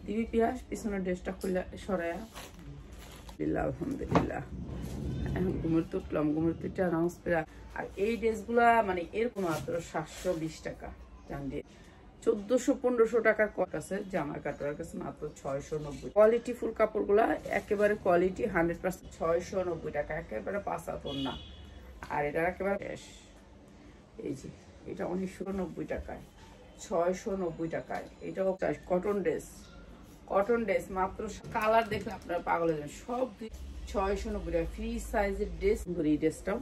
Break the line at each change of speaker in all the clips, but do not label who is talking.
দিবি পিয়াস পিছনের ড্রেসটা খুলে সরায়া। আলহামদুলিল্লাহ এখন ঘুমের তো উঠলাম, ঘুমের তুইটা নামাজ পড়া। আর এই ড্রেসগুলা মানে এরকম মাত্র 720 টাকা, জানলি 1400-1500 টাকার কট আছে জামার কাপড়ের কাছে মাত্র 690। কোয়ালিটি ফুল কাপড়গুলা একেবারে কোয়ালিটি 100%, 690 টাকা একেবারে পাঁচাতন না। আর এটা একেবারে এই যে এটা 1990 টাকায়, 690 টাকায়। এটাও কটন ড্রেস, কটন ড্রেস মাত্র কালার দেখলে আপনারা পাগল হয়ে যাবেন। সব 690 টাকা ফ্রি সাইজের ড্রেস, এই ড্রেসটাও।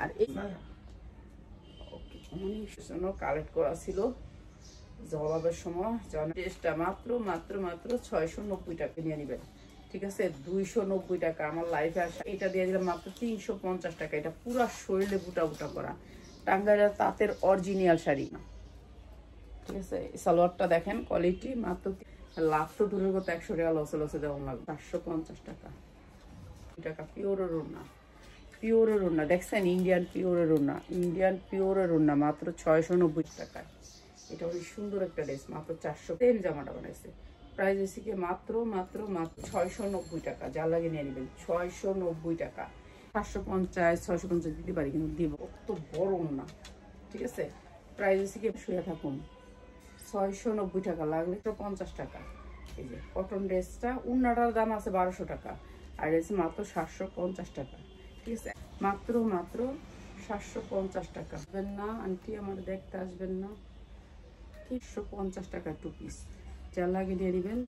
আর এই কালেক্ট করা ছিল জবাবের সময়, ড্রেসটা মাত্র মাত্র মাত্র 690 টাকা নিয়ে নেবেন, ঠিক আছে। 290 টাকা আমার লাইফে আসা, এটা দিয়ে দিলাম মাত্র 350 টাকা। এটা পুরা শরীরে বুটা বুটা করা টাঙ্গাইলের তাঁতের অরিজিনাল শাড়ি, ঠিক আছে। সালোয়ারটা দেখেন কোয়ালিটি, মাত্র লাভ তো দূরের কথা 100 টাকা লসে লসে দেওয়া লাগবে। 450 টাকা টাকা পিওরের ওড়না, পিওরের ওড়না দেখছেন, ইন্ডিয়ান পিওরের ওড়না, ইন্ডিয়ান পিওরের ওড়না মাত্র 690 টাকায়। এটা অনেক সুন্দর একটা ড্রেস, মাত্র 400। সেম জামাটা বানাইছে, প্রাইস এসে কি মাত্র মাত্র মাত্র 690 টাকা। যা লাগে নিয়ে নেবেন, 690 টাকা। 550 650 দিতে পারি কিন্তু দিব, অত বড় ওড়না, ঠিক আছে। প্রাইস এসে কি শুয়ে থাকুন, 690 টাকা, লাগলে 50 টাকা। এই যে কটন ড্রেসটা, ওড়নাটার দাম আছে 1200 টাকা, আর এসে মাত্র 750 টাকা, ঠিক আছে। মাত্র মাত্র 750 টাকা। আসবেন না আন্টি, আমার দেখতে আসবেন না, 350 টাকা 2 পিস। যা লাগে নিয়ে নেবেন।